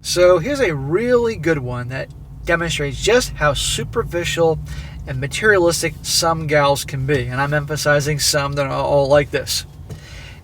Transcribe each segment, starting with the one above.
So here's a really good one that demonstrates just how superficial and materialistic some gals can be. And I'm emphasizing some that are all like this.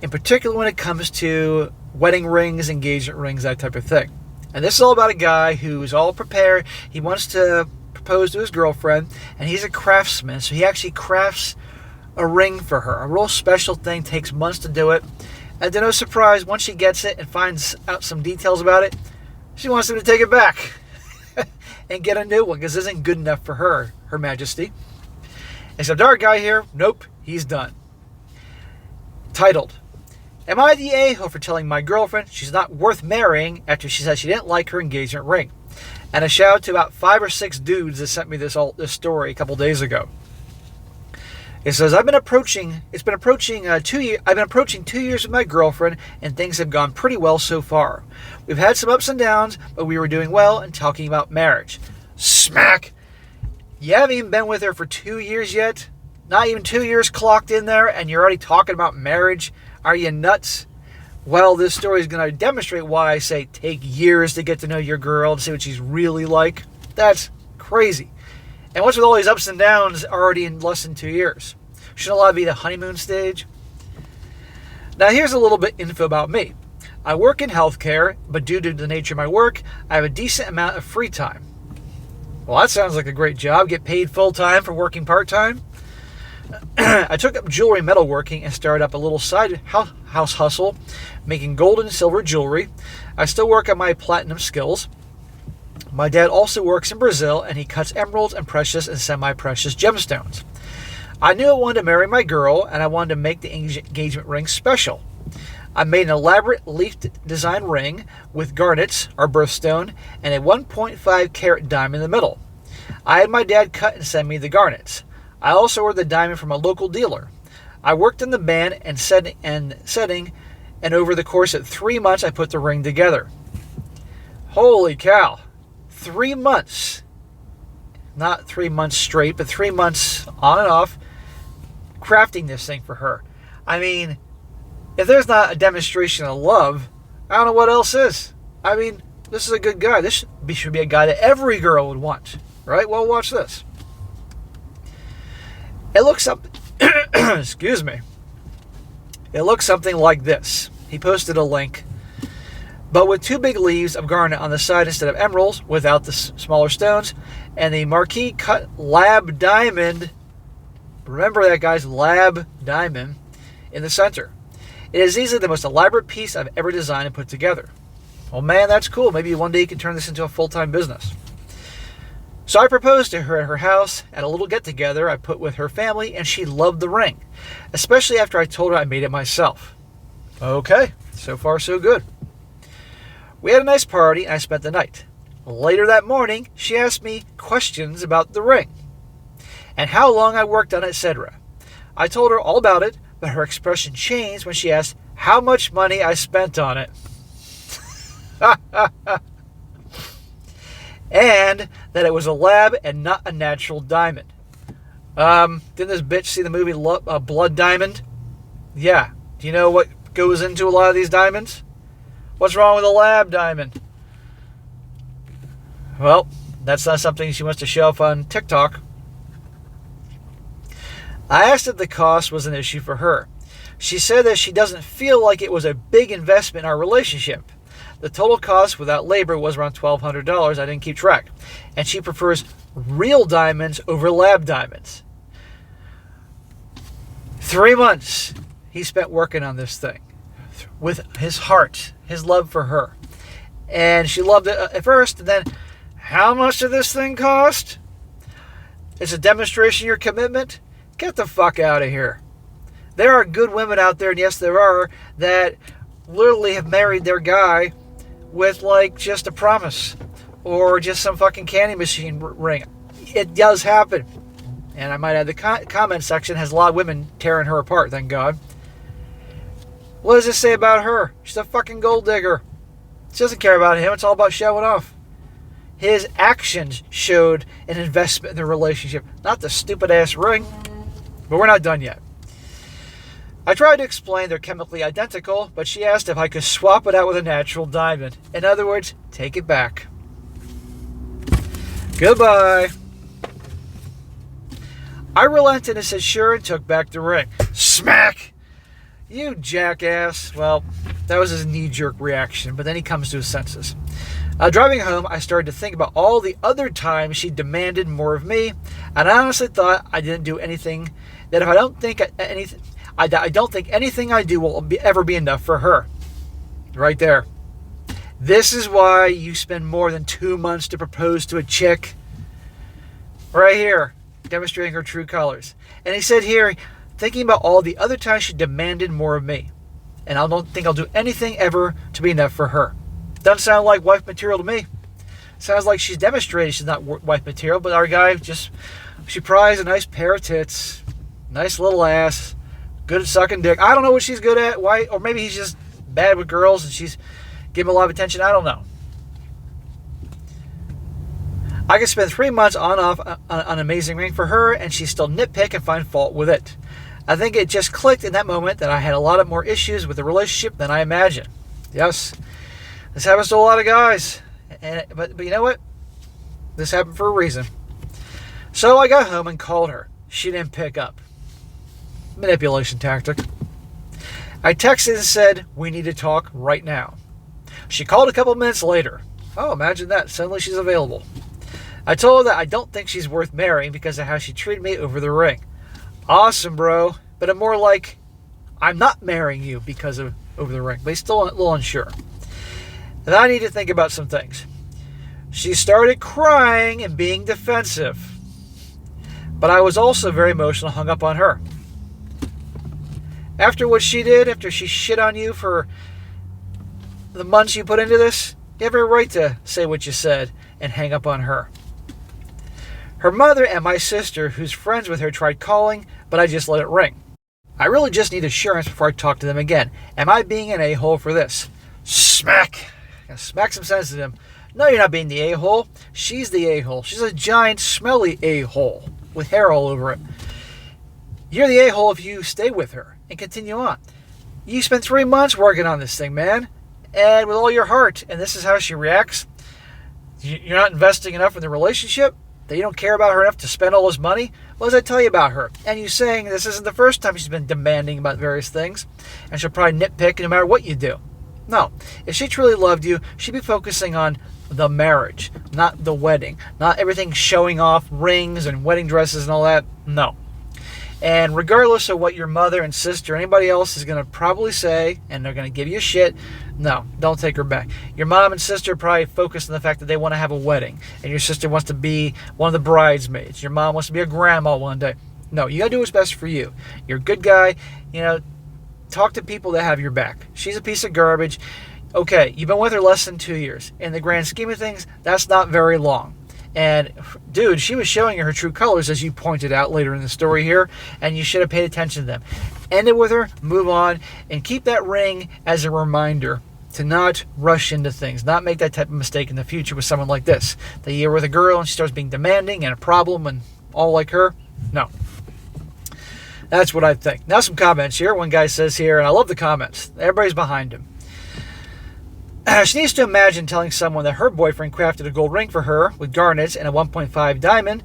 In particular when it comes to wedding rings, engagement rings, that type of thing. And this is all about a guy who's all prepared. He wants to propose to his girlfriend, and he's a craftsman. So he actually crafts a ring for her. A real special thing, takes months to do it. And to no surprise, once she gets it and finds out some details about it, she wants him to take it back and get a new one because it isn't good enough for her, Her Majesty. Except our guy here, nope, he's done. Titled, Am I the a-hole for telling my girlfriend she's not worth marrying after she said she didn't like her engagement ring? And a shout out to about 5 or 6 dudes that sent me this story a couple days ago. It says, I've been approaching 2 years with my girlfriend, and things have gone pretty well so far. We've had some ups and downs, but we were doing well and talking about marriage. Smack! You haven't even been with her for 2 years yet? Not even 2 years clocked in there, and you're already talking about marriage? Are you nuts? Well, this story is going to demonstrate why I say take years to get to know your girl, to see what she's really like. That's crazy. And what's with all these ups and downs already in less than 2 years? Shouldn't a lot be the honeymoon stage? Now here's a little bit info about me. I work in healthcare, but due to the nature of my work, I have a decent amount of free time. Well, that sounds like a great job. Get paid full-time for working part-time? I took up jewelry metalworking and started up a little side house hustle, making gold and silver jewelry. I still work on my platinum skills. My dad also works in Brazil, and he cuts emeralds and precious and semi-precious gemstones. I knew I wanted to marry my girl, and I wanted to make the engagement ring special. I made an elaborate leaf design ring with garnets, our birthstone, and a 1.5 carat diamond in the middle. I had my dad cut and send me the garnets. I also ordered the diamond from a local dealer. I worked in the band and setting, and over the course of 3 months, I put the ring together. Holy cow! 3 months. Not 3 months straight, but 3 months on and off, crafting this thing for her. I mean, if there's not a demonstration of love, I don't know what else is. I mean, this is a good guy. This should be a guy that every girl would want, right? Well, watch this. It looks up. Excuse me. It looks something like this. He posted a link, but with 2 big leaves of garnet on the side instead of emeralds, without the smaller stones, and the marquee cut lab diamond. Remember that, guys, lab diamond in the center. It is easily the most elaborate piece I've ever designed and put together. Well, man, that's cool. Maybe one day you can turn this into a full-time business. So I proposed to her at her house at a little get-together I put with her family, and she loved the ring, especially after I told her I made it myself. Okay, so far so good. We had a nice party, and I spent the night. Later that morning, she asked me questions about the ring and how long I worked on it, etc. I told her all about it, but her expression changed when she asked how much money I spent on it. And that it was a lab and not a natural diamond. Didn't this bitch see the movie Blood Diamond? Yeah. Do you know what goes into a lot of these diamonds? What's wrong with a lab diamond? Well, that's not something she wants to show off on TikTok. I asked if the cost was an issue for her. She said that she doesn't feel like it was a big investment in our relationship. The total cost without labor was around $1,200. I didn't keep track. And she prefers real diamonds over lab diamonds. 3 months he spent working on this thing with his heart, his love for her. And she loved it at first. And then, how much did this thing cost? It's a demonstration of your commitment? Get the fuck out of here. There are good women out there, and yes, there are, that literally have married their guy with like just a promise or just some fucking candy machine ring. It does happen. And I might add, the comment section has a lot of women tearing her apart, thank God. What does this say about her? She's a fucking gold digger. She doesn't care about him. It's all about showing off. His actions showed an investment in the relationship, not the stupid ass ring. But we're not done yet. I tried to explain they're chemically identical, but she asked if I could swap it out with a natural diamond. In other words, take it back. Goodbye. I relented and said sure and took back the ring. Smack! You jackass. Well, that was his knee-jerk reaction, but then he comes to his senses. Driving home, I started to think about all the other times she demanded more of me, and I honestly thought I didn't do anything, that if I don't think anything, I don't think anything I do will ever be enough for her. Right there. This is why you spend more than 2 months to propose to a chick. Right here, demonstrating her true colors. And he said here, thinking about all the other times she demanded more of me, and I don't think I'll do anything ever to be enough for her. Doesn't sound like wife material to me. Sounds like she's demonstrated she's not wife material, but our guy she prized a nice pair of tits, nice little ass, good at sucking dick. I don't know what she's good at, why, or maybe he's just bad with girls and she's giving him a lot of attention. I don't know. I could spend 3 months on off on an amazing ring for her, and she'd still nitpick and find fault with it. I think it just clicked in that moment that I had a lot of more issues with the relationship than I imagined. Yes, this happens to a lot of guys. But you know what? This happened for a reason. So I got home and called her. She didn't pick up. Manipulation tactic. I texted and said, we need to talk right now. She called a couple minutes later. Oh, imagine that. Suddenly she's available. I told her that I don't think she's worth marrying because of how she treated me over the ring. Awesome, bro. But I'm more like, I'm not marrying you because of over the ring. But he's still a little unsure. And I need to think about some things. She started crying and being defensive. But I was also very emotional, hung up on her. After what she did, after she shit on you for the months you put into this, you have every right to say what you said and hang up on her. Her mother and my sister, who's friends with her, tried calling, but I just let it ring. I really just need assurance before I talk to them again. Am I being an a-hole for this? Smack! Smack some sense to them. No, you're not being the a-hole. She's the a-hole. She's a giant, smelly a-hole with hair all over it. You're the a-hole if you stay with her and continue on. You spent 3 months working on this thing, man, and with all your heart, and this is how she reacts. You're not investing enough in the relationship? That you don't care about her enough to spend all this money? What does that tell you about her? And you saying this isn't the first time she's been demanding about various things, and she'll probably nitpick no matter what you do. No. If she truly loved you, she'd be focusing on the marriage, not the wedding. Not everything showing off rings and wedding dresses and all that. No. And regardless of what your mother and sister or anybody else is going to probably say, and they're going to give you shit, no, don't take her back. Your mom and sister are probably focused on the fact that they want to have a wedding, and your sister wants to be one of the bridesmaids. Your mom wants to be a grandma one day. No, you got to do what's best for you. You're a good guy. Talk to people that have your back. She's a piece of garbage. Okay, you've been with her less than 2 years. In the grand scheme of things, that's not very long. And, dude, she was showing her true colors, as you pointed out later in the story here, and you should have paid attention to them. End it with her, move on, and keep that ring as a reminder to not rush into things, not make that type of mistake in the future with someone like this. That you're with a girl and she starts being demanding and a problem and all like her. No. That's what I think. Now some comments here. One guy says here, and I love the comments. Everybody's behind him. She needs to imagine telling someone that her boyfriend crafted a gold ring for her with garnets and a 1.5 diamond,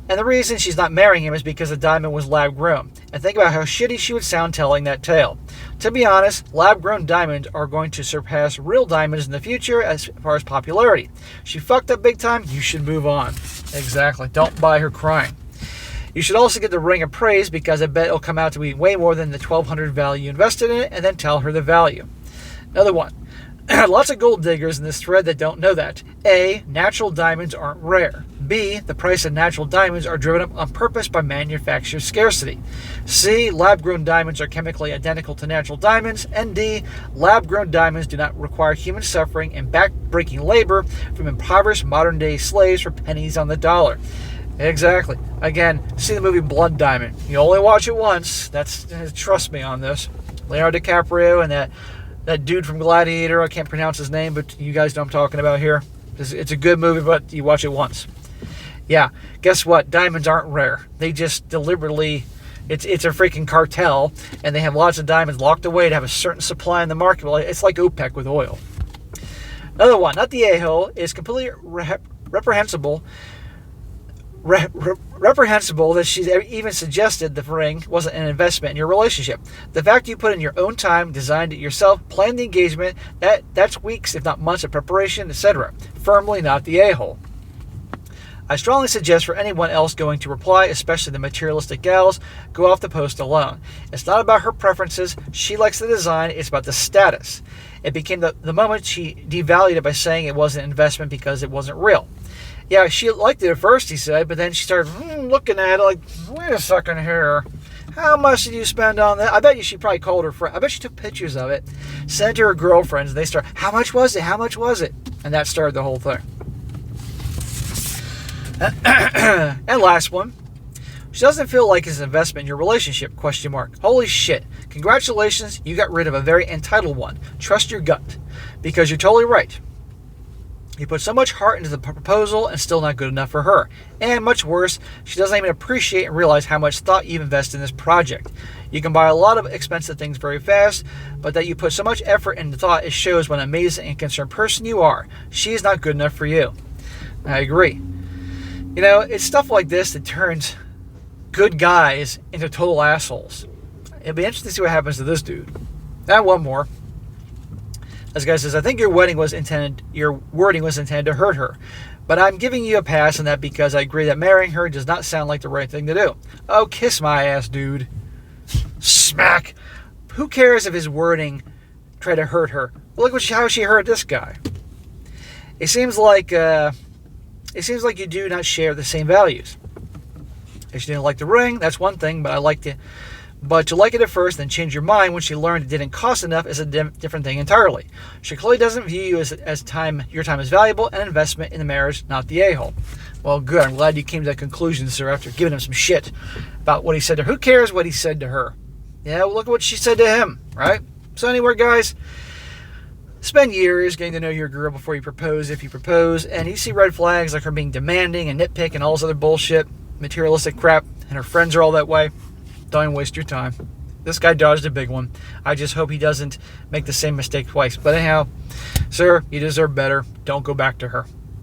and the reason she's not marrying him is because the diamond was lab-grown. And think about how shitty she would sound telling that tale. To be honest, lab-grown diamonds are going to surpass real diamonds in the future as far as popularity. She fucked up big time, you should move on. Exactly. Don't buy her crying. You should also get the ring appraised because I bet it'll come out to be way more than the $1,200 value you invested in it, and then tell her the value. Another one. Lots of gold diggers in this thread that don't know that. A, natural diamonds aren't rare. B, the price of natural diamonds are driven up on purpose by manufacturer scarcity. C, lab-grown diamonds are chemically identical to natural diamonds. And D, lab-grown diamonds do not require human suffering and back-breaking labor from impoverished modern-day slaves for pennies on the dollar. Exactly. Again, see the movie Blood Diamond. You only watch it once. Trust me on this. Leonardo DiCaprio and that dude from Gladiator, I can't pronounce his name, but you guys know what I'm talking about here. It's a good movie, but you watch it once. Yeah, guess what? Diamonds aren't rare. They just deliberately It's a freaking cartel, and they have lots of diamonds locked away to have a certain supply in the market. Well, it's like OPEC with oil. Another one, not the a-hole, is completely reprehensible that she even suggested the ring wasn't an investment in your relationship. The fact you put in your own time, designed it yourself, planned the engagement, that's weeks, if not months of preparation, etc. Firmly not the a-hole. I strongly suggest for anyone else going to reply, especially the materialistic gals, go off the post alone. It's not about her preferences. She likes the design. It's about the status. It became the moment she devalued it by saying it wasn't an investment because it wasn't real. Yeah, she liked it at first, he said, but then she started looking at it like, wait a second here. How much did you spend on that? I bet you she probably called her friend. I bet she took pictures of it, sent it to her girlfriends, and they started, how much was it? How much was it? And that started the whole thing. And last one. She doesn't feel like it's an investment in your relationship, ? Holy shit. Congratulations, you got rid of a very entitled one. Trust your gut. Because you're totally right. You put so much heart into the proposal and still not good enough for her. And much worse, she doesn't even appreciate and realize how much thought you've invested in this project. You can buy a lot of expensive things very fast, but that you put so much effort into thought, it shows what an amazing and concerned person you are. She's not good enough for you. I agree. You know, it's stuff like this that turns good guys into total assholes. It'll be interesting to see what happens to this dude. And one more. This guy says, I think your wording was intended to hurt her, but I'm giving you a pass on that because I agree that marrying her does not sound like the right thing to do. Oh, kiss my ass, dude. Smack. Who cares if his wording tried to hurt her? Look how she hurt this guy. It seems like you do not share the same values. If she didn't like the ring, that's one thing, but to like it at first, then change your mind when she learned it didn't cost enough is a different thing entirely. She clearly doesn't view you as time. Your time is valuable, and investment in the marriage, not the a-hole. Well, good. I'm glad you came to that conclusion, sir, after giving him some shit about what he said to her. Who cares what he said to her? Yeah, well, look at what she said to him, right? So anyway, guys, spend years getting to know your girl before you propose, if you propose, and you see red flags like her being demanding and nitpick and all this other bullshit, materialistic crap, and her friends are all that way. Don't even waste your time. This guy dodged a big one. I just hope he doesn't make the same mistake twice. But anyhow, sir, you deserve better. Don't go back to her.